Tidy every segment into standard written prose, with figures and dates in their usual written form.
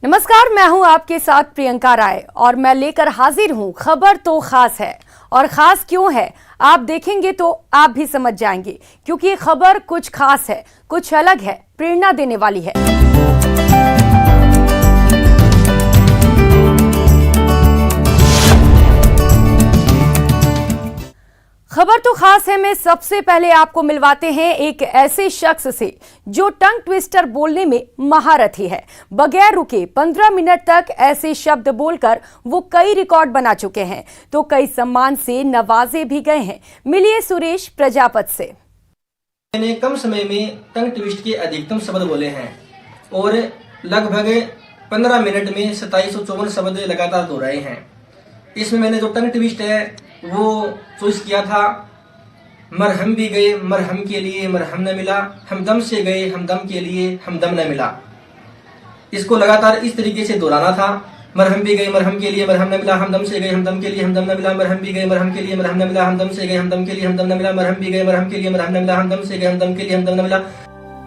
नमस्कार, मैं हूं आपके साथ प्रियंका राय और मैं लेकर हाजिर हूं खबर तो खास है। और खास क्यों है आप देखेंगे तो आप भी समझ जाएंगे, क्योंकि ये खबर कुछ खास है, कुछ अलग है, प्रेरणा देने वाली है। खबर तो खास है में सबसे पहले आपको मिलवाते हैं एक ऐसे शख्स से जो टंग ट्विस्टर बोलने में महारथी है। बगैर रुके 15 मिनट तक ऐसे शब्द बोलकर वो कई रिकॉर्ड बना चुके हैं, तो कई सम्मान से नवाजे भी गए हैं। मिलिए सुरेश प्रजापत से। मैंने कम समय में टंग ट्विस्ट के अधिकतम शब्द बोले हैं और लगभग 15 मिनट में 2754 शब्द लगातार दोहराए हैं। इसमें मैंने जो टंग ट्विस्ट है वो चॉइस किया था, मरहम भी गए मरहम के लिए मरहम न मिला, हमदम से गए हमदम के लिए हमदम न मिला। इसको लगातार इस तरीके से दोहराना था। मरहम भी गए मरहम के लिए मरहम न मिला, हमदम से गए हमदम के लिए हमदम न मिला, मरहम भी गए मरहम के लिए मरहम न मिला, हमदम से गए हमदम के लिए हमदम न मिला, मरहम भी गए मरहम के लिए मरहम न मिला, हमदम से गए हमदम के लिए हमदम न मिला।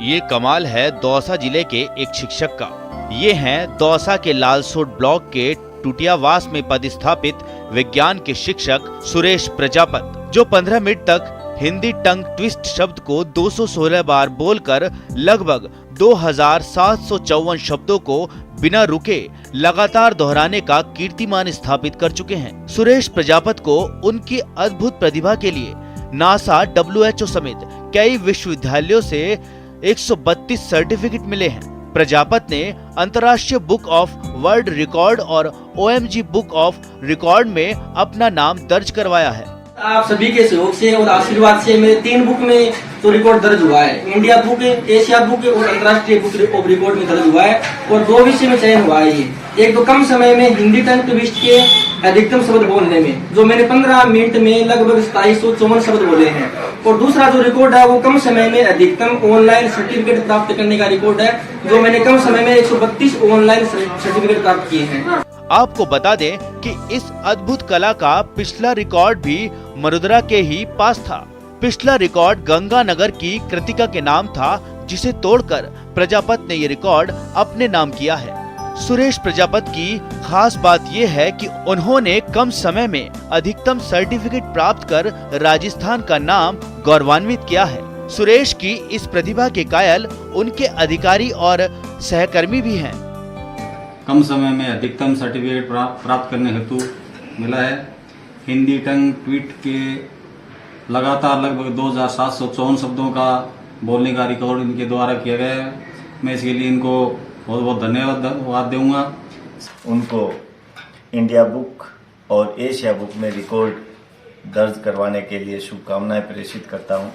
ये कमाल है दौसा जिले के एक शिक्षक का। ये हैं दौसा के लालसोट ब्लॉक के टुटियावास में पदस्थापित विज्ञान के शिक्षक सुरेश प्रजापत, जो 15 मिनट तक हिंदी टंग ट्विस्ट शब्द को 216 बार बोलकर लगभग 2754 शब्दों को बिना रुके लगातार दोहराने का कीर्तिमान स्थापित कर चुके हैं। सुरेश प्रजापत को उनकी अद्भुत प्रतिभा के लिए नासा, WHO समेत कई विश्वविद्यालयों से 132 सर्टिफिकेट मिले हैं। प्रजापत ने अंतर्राष्ट्रीय बुक ऑफ वर्ल्ड रिकॉर्ड और OMG बुक ऑफ रिकॉर्ड में अपना नाम दर्ज करवाया है। आप सभी के सहयोग से और आशीर्वाद से मेरे 3 बुक में तो रिकॉर्ड दर्ज हुआ है। इंडिया बुक, एशिया बुक और अंतर्राष्ट्रीय बुक ऑफ रिकॉर्ड में दर्ज हुआ है और 2 विषय में चयन हुआ है। ये एक तो कम समय में हिंदी टंग ट्विस्ट के अधिकतम शब्द बोलने में, जो मैंने 15 मिनट में लगभग 2754 शब्द बोले हैं, और दूसरा जो रिकॉर्ड है वो कम समय में अधिकतम ऑनलाइन सर्टिफिकेट प्राप्त करने का रिकॉर्ड है, जो मैंने कम समय में 132 ऑनलाइन सर्टिफिकेट प्राप्त किए हैं। आपको बता दें कि इस अद्भुत कला का पिछला रिकॉर्ड भी मरुदरा के ही पास था। पिछला रिकॉर्ड गंगानगर की कृतिका के नाम था, जिसे तोड़कर प्रजापत ने ये रिकॉर्ड अपने नाम किया है। सुरेश प्रजापत की खास बात यह है कि उन्होंने कम समय में अधिकतम सर्टिफिकेट प्राप्त कर राजस्थान का नाम गौरवान्वित किया है। सुरेश की इस प्रतिभा के कायल उनके अधिकारी और सहकर्मी भी हैं। कम समय में अधिकतम सर्टिफिकेट प्राप्त करने हेतु मिला है। हिंदी टंग ट्वीट के लगातार लगभग 2754 शब्दों का बोलने का रिकॉर्ड इनके द्वारा किया गया है। मैं इसके लिए इनको बहुत बहुत धन्यवाद दूंगा। उनको इंडिया बुक और एशिया बुक में रिकॉर्ड दर्ज करवाने के लिए शुभकामनाएं प्रेषित करता हूं।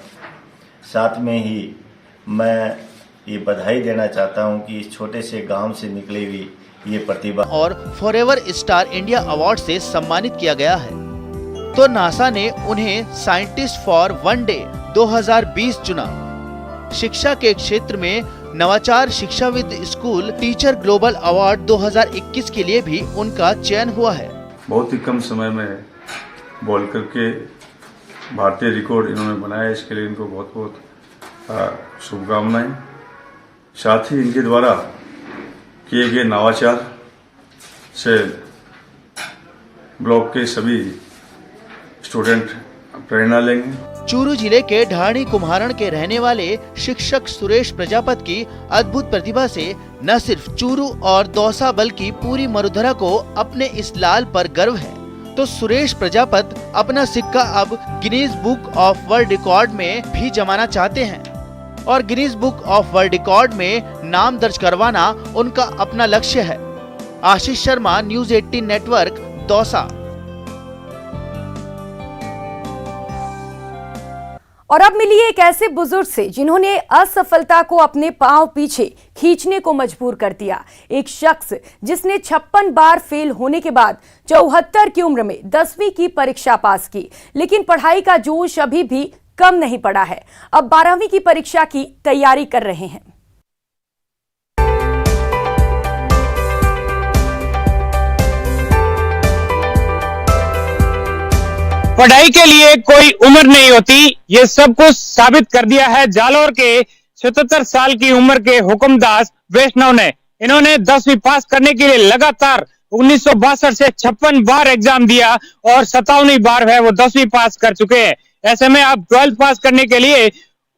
साथ में ही मैं ये बधाई देना चाहता हूं कि इस छोटे से गांव से निकली हुई ये प्रतिभा और फॉरएवर स्टार इंडिया अवार्ड से सम्मानित किया गया है, तो नासा ने उन्हें साइंटिस्ट फॉर वन डे 2020 चुना। शिक्षा के क्षेत्र में नवाचार शिक्षाविद स्कूल टीचर ग्लोबल अवार्ड 2021 के लिए भी उनका चयन हुआ है। बहुत ही कम समय में बोल करके भारतीय रिकॉर्ड इन्होंने बनाया, इसके लिए इनको बहुत बहुत शुभकामनाएं। साथ ही इनके द्वारा किए गए नवाचार से ब्लॉक के सभी स्टूडेंट प्रेरणा लेंगे। चूरू जिले के ढाणी कुम्हारण के रहने वाले शिक्षक सुरेश प्रजापत की अद्भुत प्रतिभा से न सिर्फ चूरू और दौसा बल्कि पूरी मरुधरा को अपने इस लाल पर गर्व है। तो सुरेश प्रजापत अपना सिक्का अब Guinness book of world record में भी जमाना चाहते हैं और Guinness book of world record में नाम दर्ज करवाना उनका अपना लक्ष्य है। Ashish Sharma, news 18 network, Dausa. और अब मिलिए एक ऐसे बुजुर्ग से जिन्होंने असफलता को अपने पांव पीछे खींचने को मजबूर कर दिया। एक शख्स जिसने 56 बार फेल होने के बाद 74 की उम्र में 10वीं की परीक्षा पास की, लेकिन पढ़ाई का जोश अभी भी कम नहीं पड़ा है। अब 12वीं की परीक्षा की तैयारी कर रहे हैं। पढ़ाई के लिए कोई उम्र नहीं होती, ये सब कुछ साबित कर दिया है जालौर के 77 साल की उम्र के हुकुमदास वैष्णव ने। इन्होंने 10वीं पास करने के लिए लगातार 1962 से 56 बार एग्जाम दिया और 57वीं बार है वो 10वीं पास कर चुके हैं। ऐसे में अब 12th पास करने के लिए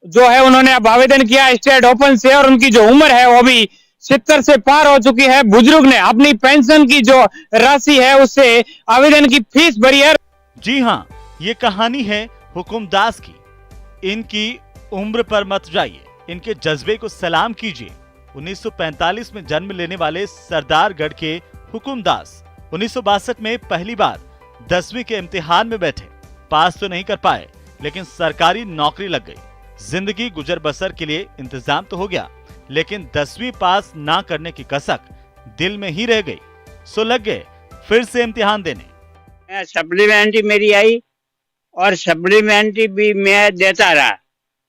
जो है उन्होंने अब आवेदन किया स्टेट ओपन से और उनकी जो उम्र है वो भी 70 से पार हो चुकी है। बुजुर्ग ने अपनी पेंशन की जो राशि है उससे आवेदन की फीस भरी है। जी हाँ, ये कहानी है हुकुमदास की। इनकी उम्र पर मत जाइए, इनके जज्बे को सलाम कीजिए। 1945 में जन्म लेने वाले सरदारगढ़ के हुकुमदास 1962 में पहली बार 10वीं के इम्तिहान में बैठे। पास तो नहीं कर पाए, लेकिन सरकारी नौकरी लग गई। जिंदगी गुजर बसर के लिए इंतजाम तो हो गया, लेकिन 10वीं पास ना करने की कसक दिल में ही रह गई। सो लग गए फिर से इम्तिहान देने। सप्लीमेंट्री मेरी आई और सप्लीमेंट्री भी मैं देता रहा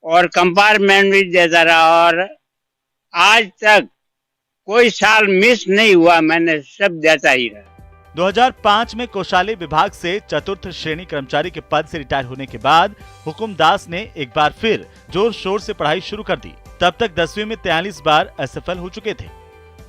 और कंपार्टमेंट भी देता रहा और आज तक कोई साल मिस नहीं हुआ, मैंने सब देता ही रहा। 2005 में कोषालय विभाग से चतुर्थ श्रेणी कर्मचारी के पद से रिटायर होने के बाद हुकुमदास ने एक बार फिर जोर शोर से पढ़ाई शुरू कर दी। तब तक 10वीं में 43 बार असफल हो चुके थे।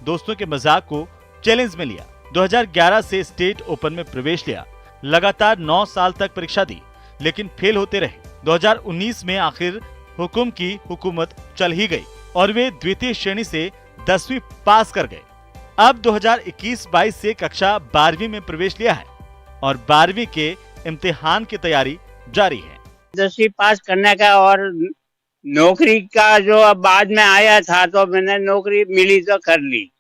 दोस्तों के मजाक को चैलेंज में लिया। 2011 से स्टेट ओपन में प्रवेश लिया। लगातार 9 साल तक परीक्षा दी, लेकिन फेल होते रहे। 2019 में आखिर हुकुम की हुकूमत चल ही गई और वे द्वितीय श्रेणी से 10वीं पास कर गए। अब 2021-22 से कक्षा 12वीं में प्रवेश लिया है और 12वीं के इम्तिहान की तैयारी जारी है। 10वीं पास करने का और नौकरी का जो अब बाद में आया था तो मैंने नौकरी मिली तो कर ली,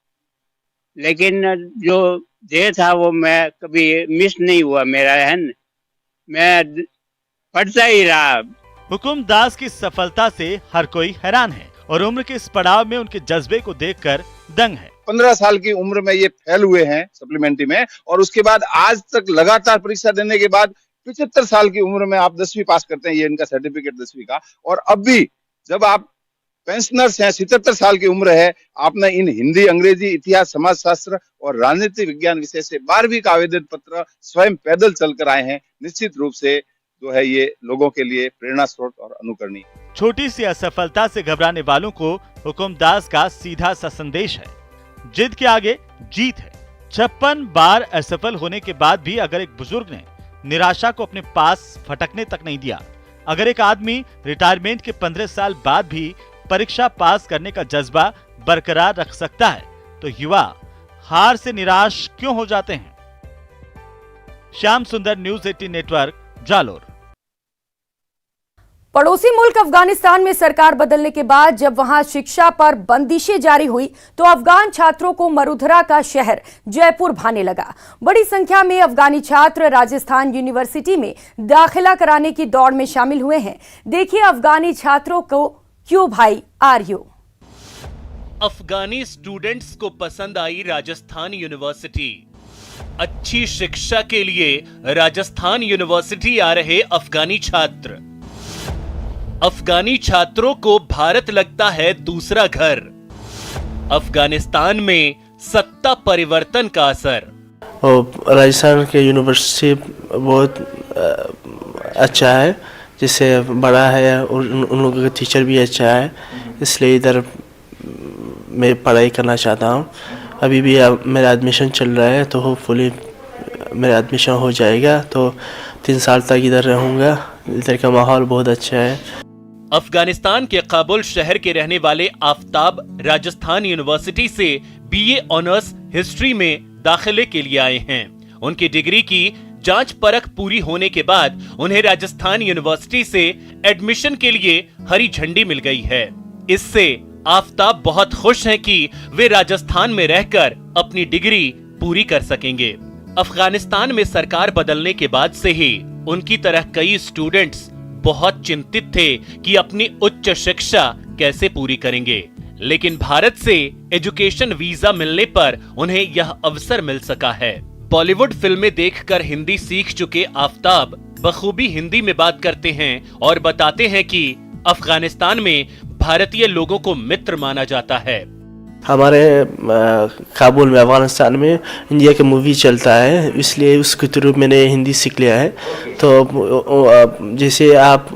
लेकिन जो दे था वो मैं कभी मिस नहीं हुआ मेरा, है न? मैं पढ़ता ही रहा। हुकुमदास की सफलता से हर कोई हैरान है और उम्र के इस पड़ाव में उनके जज्बे को देखकर दंग है। 15 साल की उम्र में ये फेल हुए हैं सप्लीमेंट्री में और उसके बाद आज तक लगातार परीक्षा देने के बाद 75 साल की उम्र में आप 10वीं पास करते हैं, ये इनका सर्टिफिकेट 10वीं का। और अब भी जब आप पेंशनर्स हैं, 77 साल की उम्र है, आपने इन हिंदी, अंग्रेजी, इतिहास, समाजशास्त्र और राजनीति विज्ञान विषय से 12वीं का आवेदन पत्र स्वयं पैदल चलकर आए हैं। निश्चित रूप से जो है ये लोगों के लिए प्रेरणा स्रोत और अनुकरणीय। छोटी सी असफलता से घबराने वालों को हुकुमदास का सीधा सा संदेश है, जिद के आगे जीत है। 56 बार असफल होने के बाद भी अगर एक बुजुर्ग ने निराशा को अपने पास फटकने तक नहीं दिया, अगर एक आदमी रिटायरमेंट के 15 साल बाद भी परीक्षा पास करने का जज्बा बरकरार रख सकता है, तो युवा हार से निराश क्यों हो जाते हैं? श्याम सुंदर, न्यूज़ 18 नेटवर्क, जालोर। पड़ोसी मुल्क अफगानिस्तान में सरकार बदलने के बाद जब वहां शिक्षा पर बंदिशें जारी हुई तो अफगान छात्रों को मरुधरा का शहर जयपुर भाने लगा। बड़ी संख्या में अफगानी छात्र राजस्थान यूनिवर्सिटी में दाखिला कराने की दौड़ में शामिल हुए हैं। देखिए अफगानी छात्रों को क्यों भाई आर्यो। अफगानी स्टूडेंट्स को पसंद आई राजस्थान यूनिवर्सिटी। अच्छी शिक्षा के लिए राजस्थान यूनिवर्सिटी आ रहे अफगानी छात्र। अफगानी छात्रों को भारत लगता है दूसरा घर। अफगानिस्तान में सत्ता परिवर्तन का असर। राजस्थान के यूनिवर्सिटी बहुत अच्छा है, जिससे बड़ा है और उन लोगों का टीचर भी अच्छा है, इसलिए इधर मैं पढ़ाई करना चाहता हूँ। अभी भी मेरा एडमिशन चल रहा है, तो होपफुली मेरा एडमिशन हो जाएगा, तो 3 साल तक इधर रहूँगा। इधर का माहौल बहुत अच्छा है। अफगानिस्तान के काबुल शहर के रहने वाले आफताब राजस्थान यूनिवर्सिटी से बीए ऑनर्स हिस्ट्री में दाखिले के लिए आए हैं। उनकी डिग्री की जांच परख पूरी होने के बाद उन्हें राजस्थान यूनिवर्सिटी से एडमिशन के लिए हरी झंडी मिल गई है। इससे आफताब बहुत खुश हैं कि वे राजस्थान में रहकर अपनी डिग्री पूरी कर सकेंगे। अफगानिस्तान में सरकार बदलने के बाद से ही उनकी तरह कई स्टूडेंट्स बहुत चिंतित थे कि अपनी उच्च शिक्षा कैसे पूरी करेंगे, लेकिन भारत से एजुकेशन वीजा मिलने पर उन्हें यह अवसर मिल सका है। बॉलीवुड फिल्में देखकर हिंदी सीख चुके आफताब बखूबी हिंदी में बात करते हैं और बताते हैं कि अफगानिस्तान में भारतीय लोगों को मित्र माना जाता है। हमारे काबुल में, अफगानिस्तान में इंडिया का मूवी चलता है, इसलिए उसके थ्रू मैंने हिंदी सीख लिया है। तो जैसे आप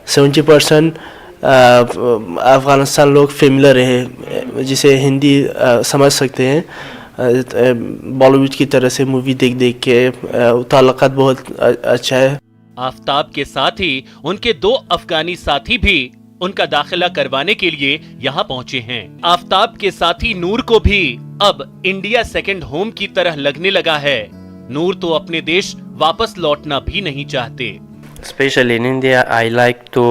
70% अफ़गानिस्तान लोग फेमिलर है, जिसे हिंदी समझ सकते हैं। बॉलीवुड की तरह से मूवी देख देख के ताल्लुकात बहुत अच्छा है। आफताब के साथ ही उनके 2 अफगानी साथी भी उनका दाखिला करवाने के लिए यहाँ पहुँचे हैं। आफताब के साथी नूर को भी अब इंडिया सेकंड होम की तरह लगने लगा है। नूर तो अपने देश वापस लौटना भी नहीं चाहते। Especially in India, I like to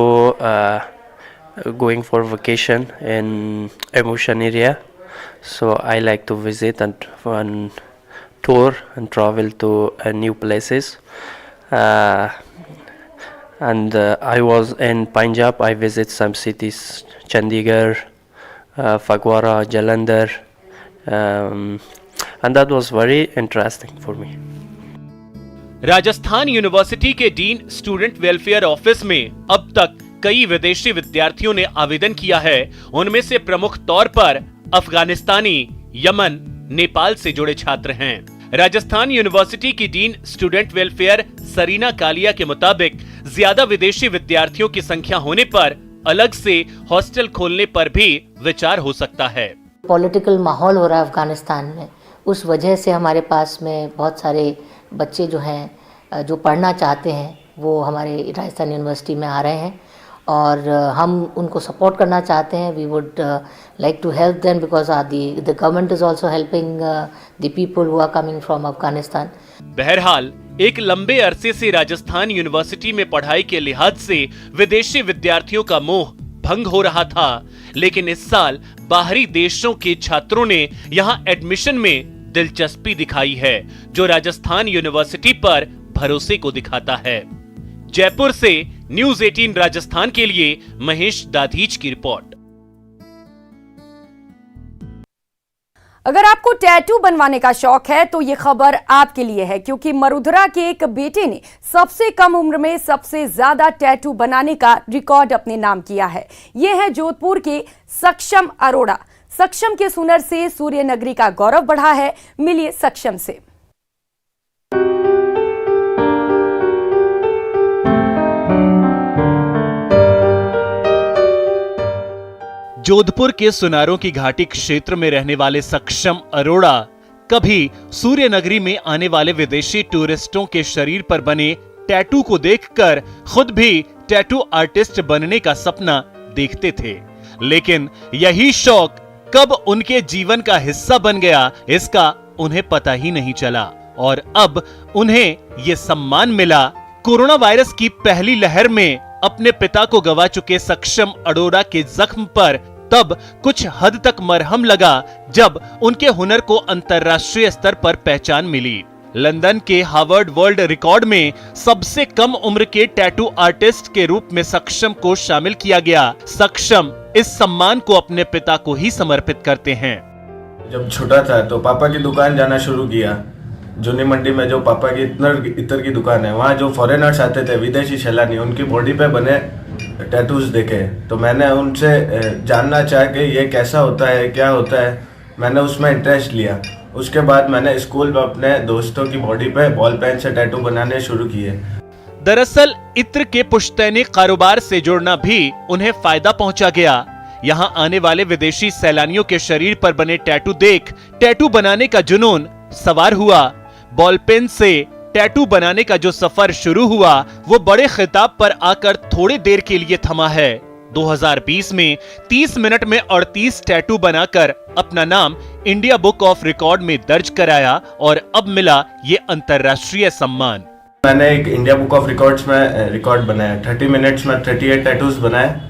going for vacation in Emotion area. So I like to visit and tour and travel to new places. And I was in Punjab. I visit some cities, Chandigarh, Phagwara, Jalandhar, and that was very interesting for me. Rajasthan university के dean student welfare office में अब तक कई विदेशी विद्यार्थियों ने आवेदन किया है। उनमें से प्रमुख तौर पर अफगानिस्तानी, यमन, नेपाल से जुड़े छात्र हैं। राजस्थान यूनिवर्सिटी की dean student welfare Sarina Kalia के मुताबिक ज्यादा विदेशी विद्यार्थियों की संख्या होने पर अलग से हॉस्टल खोलने पर भी विचार हो सकता है। पॉलिटिकल माहौल हो रहा है अफगानिस्तान में, उस वजह से हमारे पास में बहुत सारे बच्चे जो हैं जो पढ़ना चाहते हैं वो हमारे राजस्थान यूनिवर्सिटी में आ रहे हैं और हम उनको सपोर्ट करना चाहते हैं। We would like to help them because the government is also helping the people who are coming from Afghanistan. बहरहाल एक लंबे अरसे से राजस्थान यूनिवर्सिटी में पढ़ाई के लिहाज से विदेशी विद्यार्थियों का मोह भंग हो रहा था, लेकिन इस साल बाहरी देशों के छात्रों ने यहाँ एडमिशन में दिलचस्पी दिखाई है, जो राजस्थान यूनिवर्सिटी पर भरोसे को दिखाता है। जयपुर से न्यूज़ 18 राजस्थान के लिए महेश दाधीच की रिपोर्ट। अगर आपको टैटू बनवाने का शौक है तो ये खबर आपके लिए है, क्योंकि मरुधरा के एक बेटे ने सबसे कम उम्र में सबसे ज्यादा टैटू बनाने का रिकॉर्ड अपने नाम किया है। ये है जोधपुर के सक्षम अरोड़ा। सक्षम के सुनर से सूर्य नगरी का गौरव बढ़ा है। मिलिए सक्षम से। जोधपुर के सुनारों की घाटी क्षेत्र में रहने वाले सक्षम अरोड़ा कभी सूर्य नगरी में आने वाले विदेशी टूरिस्टों के शरीर पर बने टैटू को देखकर खुद भी टैटू आर्टिस्ट बनने का सपना देखते थे, लेकिन यही शौक कब उनके जीवन का हिस्सा बन गया इसका उन्हें पता ही नहीं चला। और अब उन्हें ये सम्मान मिला। कोरोना वायरस की पहली लहर में अपने पिता को गवा चुके सक्षम अरोड़ा के जख्म पर तब कुछ हद तक मरहम लगा जब उनके हुनर को अंतर्राष्ट्रीय स्तर पर पहचान मिली। लंदन के हार्वर्ड वर्ल्ड रिकॉर्ड में सबसे कम उम्र के टैटू आर्टिस्ट के रूप में सक्षम को शामिल किया गया। सक्षम इस सम्मान को अपने पिता को ही समर्पित करते हैं। जब छोटा था तो पापा की दुकान जाना शुरू किया। जूनी मंडी में जो पापा की इतर की दुकान है, वहाँ जो फॉरेनर्स आते थे, विदेशी सैलानी, उनकी बॉडी पे बने टैटूज देखे तो मैंने उनसे जानना चाहा कि ये कैसा होता है, क्या होता है। मैंने उसमें इंटरेस्ट लिया। उसके बाद मैंने स्कूल में अपने दोस्तों की बॉडी पे बॉल पेन से टैटू बनाने शुरू किए। दरअसल इत्र के पुश्तैनी कारोबार से जुड़ना भी उन्हें फायदा पहुंचा गया। यहाँ आने वाले विदेशी सैलानियों के शरीर पर बने टैटू देख टैटू बनाने का जुनून सवार हुआ। बॉल पेन से टैटू बनाने का जो सफर शुरू हुआ वो बड़े खिताब पर आकर थोड़ी देर के लिए थमा है। 2020 में 30 मिनट में 38 टैटू बनाकर अपना नाम इंडिया बुक ऑफ रिकॉर्ड में दर्ज कराया और अब मिला ये अंतर्राष्ट्रीय सम्मान। मैंने एक इंडिया बुक ऑफ रिकॉर्ड्स में रिकॉर्ड बनाया। 30 मिनट्स में 38 टैटूज बनाए।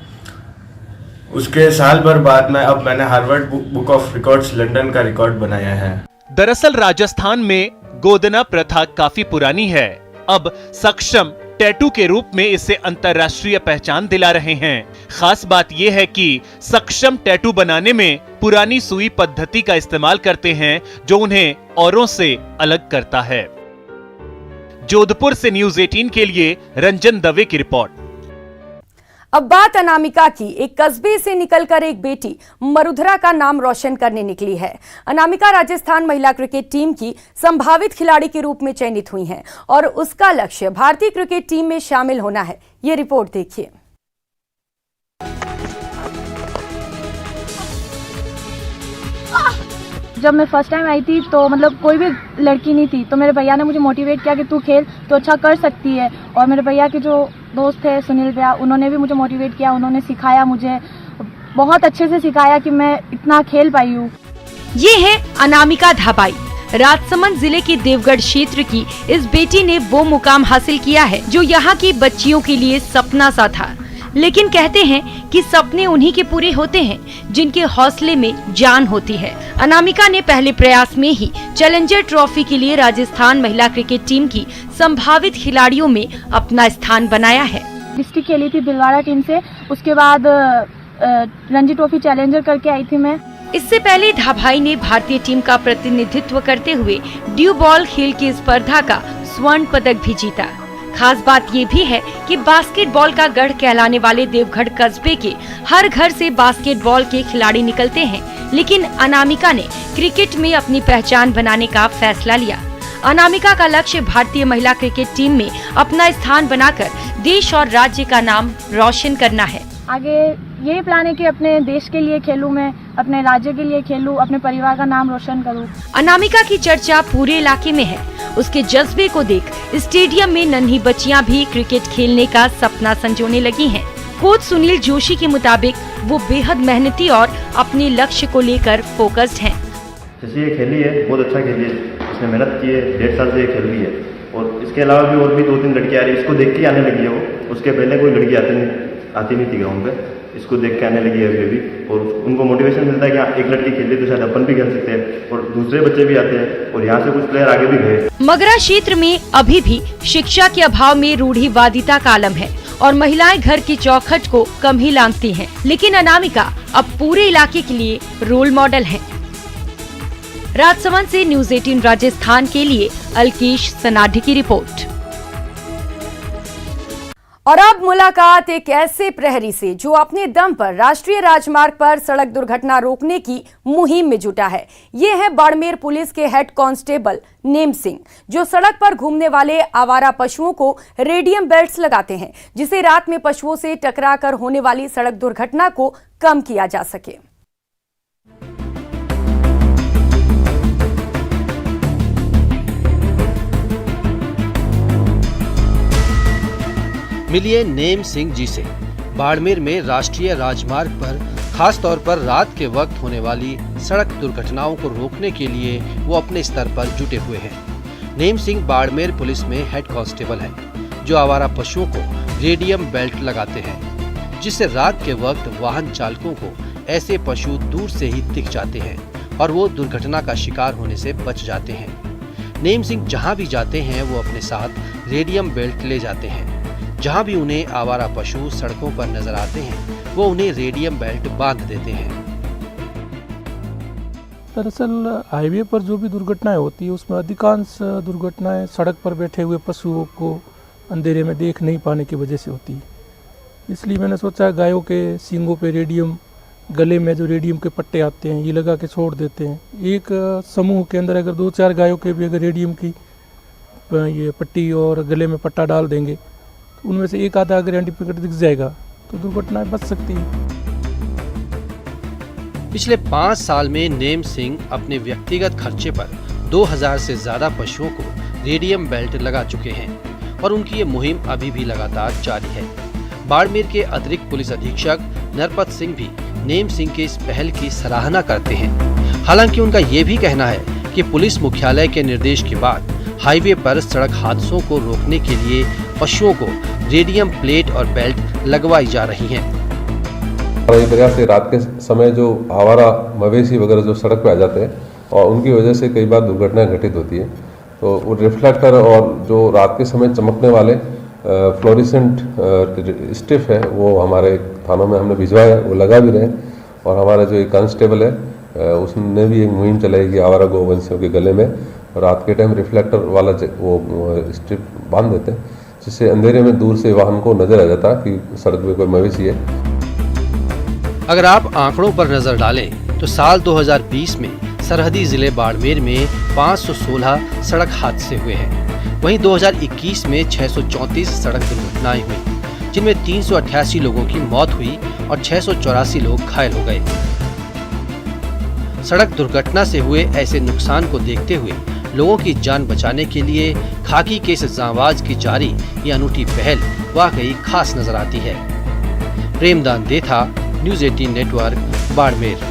उसके साल भर बाद में अब मैंने Harvard book of records London का रिकॉर्ड बनाया है। दरअसल राजस्थान में गोदना प्रथा काफी पुरानी है। अब सक्षम टैटू के रूप में इसे अंतर्राष्ट्रीय पहचान दिला रहे हैं। खास बात यह है कि सक्षम टैटू बनाने में पुरानी सुई पद्धति का इस्तेमाल करते हैं, जो उन्हें औरों से अलग करता है। जोधपुर से न्यूज़ 18 के लिए रंजन दवे की रिपोर्ट। अब बात अनामिका की। एक कस्बे से निकलकर एक बेटी मरुधरा का नाम रोशन करने निकली है। अनामिका राजस्थान महिला क्रिकेट टीम की संभावित खिलाड़ी के रूप में चयनित हुई हैं और उसका लक्ष्य भारतीय क्रिकेट टीम में शामिल होना है। ये रिपोर्ट देखिए। जब मैं फर्स्ट टाइम आई थी तो मतलब कोई भी लड़की नहीं थी, तो मेरे भैया ने मुझे मोटिवेट किया कि तू खेल तो अच्छा कर सकती है। और मेरे भैया के जो दोस्त थे सुनील भैया, उन्होंने भी मुझे मोटिवेट किया, उन्होंने सिखाया, मुझे बहुत अच्छे से सिखाया कि मैं इतना खेल पाई हूँ। ये है अनामिका धाबाई। राजसमंद जिले के देवगढ़ क्षेत्र की इस बेटी ने वो मुकाम हासिल किया है जो यहाँ की बच्चियों के लिए सपना सा था। लेकिन कहते हैं कि सपने उन्हीं के पूरे होते हैं जिनके हौसले में जान होती है। अनामिका ने पहले प्रयास में ही चैलेंजर ट्रॉफी के लिए राजस्थान महिला क्रिकेट टीम की संभावित खिलाड़ियों में अपना स्थान बनाया है। डिस्ट्रिक्ट खेली थी भिलवाड़ा टीम से, उसके बाद रणजी ट्रॉफी चैलेंजर करके आई थी मैं। इससे पहले धाबाई ने भारतीय टीम का प्रतिनिधित्व करते हुए ड्यू बॉल खेल की स्पर्धा का स्वर्ण पदक भी जीता। खास बात ये भी है कि बास्केटबॉल का गढ़ कहलाने वाले देवगढ़ कस्बे के हर घर से बास्केटबॉल के खिलाड़ी निकलते हैं, लेकिन अनामिका ने क्रिकेट में अपनी पहचान बनाने का फैसला लिया। अनामिका का लक्ष्य भारतीय महिला क्रिकेट टीम में अपना स्थान बनाकर देश और राज्य का नाम रोशन करना है। आगे यही प्लान है कि अपने देश के लिए खेलूं, मैं अपने राज्य के लिए खेलूं, अपने परिवार का नाम रोशन करूं। अनामिका की चर्चा पूरे इलाके में है। उसके जज्बे को देख स्टेडियम में नन्ही बच्चियां भी क्रिकेट खेलने का सपना संजोने लगी हैं। कोच सुनील जोशी के मुताबिक वो बेहद मेहनती और अपने लक्ष्य को लेकर फोकस्ड हैं। जैसे ये खेली है, बहुत अच्छा खेली है, इसने मेहनत की है, 1.5 साल से ये खेल रही है। और इसके अलावा भी और भी 2-3 लड़कियां आ रही है, इसको देख के आने लगी है वो। उसके पहले कोई लड़की आती नहीं थी ग्राउंड पे, इसको देख के आने लगी है अभी भी। और उनको मोटिवेशन मिलता है कि हाँ, एक लड़की खेल रही तो शायद अपन भी खेल सकते हैं। और दूसरे बच्चे भी आते हैं और यहाँ से कुछ प्लेयर आगे भी गए। मगरा क्षेत्र में अभी भी शिक्षा के अभाव में रूढ़िवादिता का आलम है और महिलाएं घर की चौखट को कम ही लांघती हैं। लेकिन अनामिका अब पूरे इलाके के लिए रोल मॉडल है। राजसमंद से न्यूज़ 18 राजस्थान के लिए अल्केश सनाढी की रिपोर्ट। और अब मुलाकात एक ऐसे प्रहरी से जो अपने दम पर राष्ट्रीय राजमार्ग पर सड़क दुर्घटना रोकने की मुहिम में जुटा है। ये है बाड़मेर पुलिस के हेड कांस्टेबल नेम सिंह, जो सड़क पर घूमने वाले आवारा पशुओं को रेडियम बेल्ट्स लगाते हैं, जिसे रात में पशुओं से टकराकर होने वाली सड़क दुर्घटना को कम किया जा सके। मिलिए नेम सिंह जी से। बाड़मेर में राष्ट्रीय राजमार्ग पर खास तौर पर रात के वक्त होने वाली सड़क दुर्घटनाओं को रोकने के लिए वो अपने स्तर पर जुटे हुए हैं। नेम सिंह बाड़मेर पुलिस में हेड कांस्टेबल हैं, जो आवारा पशुओं को रेडियम बेल्ट लगाते हैं, जिससे रात के वक्त वाहन चालकों को ऐसे पशु दूर से ही दिख जाते हैं और वो दुर्घटना का शिकार होने से बच जाते हैं। नेम सिंह जहाँ भी जाते हैं वो अपने साथ रेडियम बेल्ट ले जाते हैं। जहां भी उन्हें आवारा पशु सड़कों पर नजर आते हैं वो उन्हें रेडियम बेल्ट बांध देते हैं। दरअसल हाईवे पर जो भी दुर्घटनाएं होती है उसमें अधिकांश दुर्घटनाएं सड़क पर बैठे हुए पशुओं को अंधेरे में देख नहीं पाने की वजह से होती है। इसलिए मैंने सोचा गायों के सींगों पे रेडियम, गले में जो रेडियम के पट्टे आते हैं ये लगा के छोड़ देते हैं। एक समूह के अंदर अगर 2-4 गायों के भी अगर रेडियम की ये पट्टी और गले में पट्टा डाल देंगे, उनमें से एक आधा अगर एंटीपिकेट दिख जाएगा तो दुर्घटनाएं बच सकती है। पिछले 5 साल में नेम सिंह अपने व्यक्तिगत खर्चे पर 2000 से ज्यादा पशुओं को रेडियम बेल्ट लगा चुके हैं और उनकी ये मुहिम अभी भी लगातार जारी है। बाड़मेर के अतिरिक्त पुलिस अधीक्षक नरपत सिंह भी नेम सिंह के इस पहल की सराहना करते हैं। हालांकि उनका ये भी कहना है कि पुलिस मुख्यालय के निर्देश के बाद हाईवे पर सड़क हादसों को रोकने के लिए पशुओं को रेडियम प्लेट और बेल्ट लगवाई जा रही हैं। ये प्रयास से रात के समय जो आवारा मवेशी वगैरह जो सड़क पर आ जाते हैं और उनकी वजह से कई बार दुर्घटनाएं घटित होती है, तो वो रिफ्लेक्टर और जो रात के समय चमकने वाले फ्लोरिसेंट स्टिफ है वो हमारे थानों में हमने भिजवाया, वो लगा भी रहे। और हमारा जो एक कांस्टेबल है उसने भी एक मुहिम चलाई कि आवारा गोवंशियों के गले में रात के टाइम रिफ्लेक्टर वाला वो स्ट्रिप बांध देते हैं, जिससे अंधेरे में दूर से वाहन को नजर आ जाता कि सड़क पे कोई मवेशी है। अगर आप आंकड़ों पर नजर डालें तो साल 2020 में सरहदी जिले बाड़मेर में 516 सड़क हादसे हुए हैं। वहीं 2021 में 634 सड़क दुर्घटनाएं हुई, जिनमें 388 लोगों की मौत हुई और 684 लोग घायल हो गए। सड़क दुर्घटना से हुए ऐसे नुकसान को देखते हुए लोगों की जान बचाने के लिए खाकी के इस जांबाज की जारी ये अनूठी पहल वाकई खास नजर आती है। Premdan Detha, news 18 network, Barmer.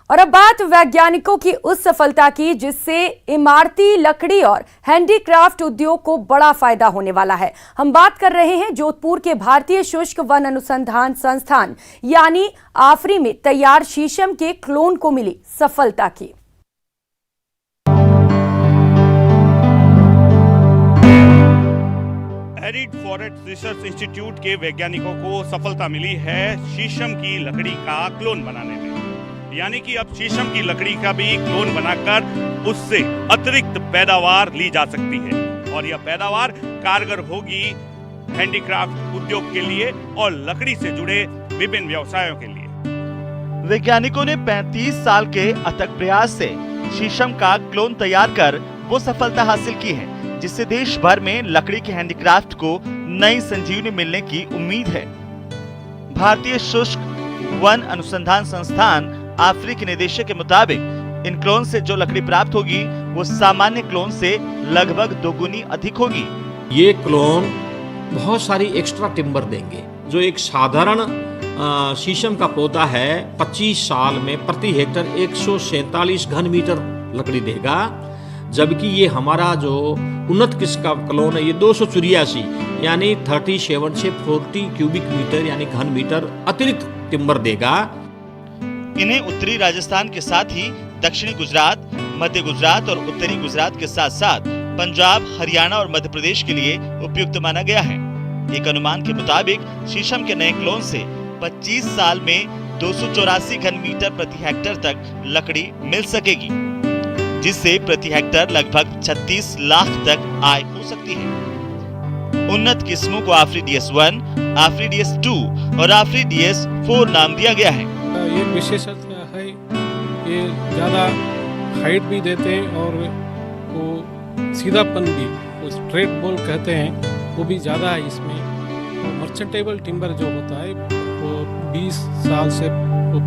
और अब बात वैज्ञानिकों की उस सफलता की जिससे इमारती लकड़ी और हैंडीक्राफ्ट उद्योग को बड़ा फायदा होने वाला है। हम बात कर रहे हैं जोधपुर के भारतीय शुष्क वन अनुसंधान संस्थान यानी आफरी में तैयार शीशम के क्लोन को मिली सफलता की। एरिड फॉरेस्ट रिसर्च इंस्टीट्यूट के वैज्ञानिकों को सफलता मिली है शीशम की लकड़ी का क्लोन बनाने में। यानी कि अब शीशम की लकड़ी का भी क्लोन बनाकर उससे अतिरिक्त पैदावार ली जा सकती है और यह पैदावार कारगर होगी हैंडीक्राफ्ट उद्योग के लिए और लकड़ी से जुड़े विभिन्न व्यवसायों के लिए। वैज्ञानिकों ने 35 साल के अथक प्रयास से शीशम का क्लोन तैयार कर वो सफलता हासिल की है जिससे देश भर में लकड़ी के हैंडीक्राफ्ट को नई संजीवनी मिलने की उम्मीद है। भारतीय शुष्क वन अनुसंधान संस्थान आफरी के निदेशक के मुताबिक इन क्लोन से जो लकड़ी प्राप्त होगी वो सामान्य क्लोन से लगभग दोगुनी अधिक होगी। ये क्लोन बहुत सारी एक्स्ट्रा टिम्बर देंगे। जो एक साधारण शीशम का पौधा है 25 साल में प्रति हेक्टर 147 घन मीटर लकड़ी देगा, जबकि ये हमारा जो उन्नत किस्म का क्लोन है ये 284 यानी 37 से 40 क्यूबिक मीटर यानी घन मीटर अतिरिक्त टिम्बर देगा। इन्हें उत्तरी राजस्थान के साथ ही दक्षिणी गुजरात, मध्य गुजरात और उत्तरी गुजरात के साथ साथ पंजाब, हरियाणा और मध्य प्रदेश के लिए उपयुक्त माना गया है। एक अनुमान के मुताबिक शीशम के नए क्लोन से 25 साल में 284 घन मीटर प्रति हेक्टर तक लकड़ी मिल सकेगी, जिससे प्रति हेक्टर लगभग 36 लाख तक आय हो सकती है। उन्नत किस्मों को आफरी DS1, आफरी DS2 और आफरी DS4 नाम दिया गया है। ये विशेषता है, ये ज़्यादा हाइट भी देते हैं और वो सीधापन भी, वो स्ट्रेट बॉल कहते हैं, वो भी ज़्यादा है इसमें। तो मर्चेंटेबल टिम्बर जो होता है वो 20 साल से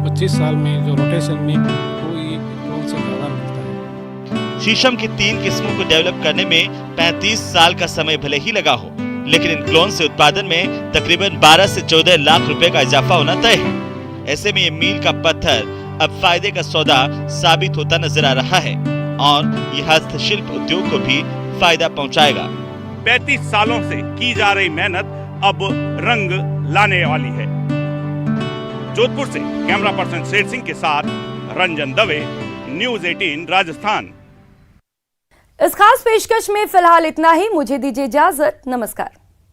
25 साल में जो रोटेशन में वो ये क्लोन से ज़्यादा मिलता है। शीशम की 3 किस्मों को डेवलप करने में 35 साल का समय भले ही लगा हो, लेकिन इन क्लोन से उत्पादन में तकरीबन 12 से 14 लाख रुपए का इजाफा होना तय है। ऐसे में ये मील का पत्थर अब फायदे का सौदा साबित होता नजर आ रहा है और ये हस्तशिल्प उद्योग को भी फायदा पहुंचाएगा। 35 सालों से की जा रही मेहनत अब रंग लाने वाली है। जोधपुर से कैमरा पर्सन शेर सिंह के साथ रंजन दवे, न्यूज़ 18 राजस्थान। इस खास पेशकश में फिलहाल इतना ही। मुझे दीजिए इजाजत। नमस्कार।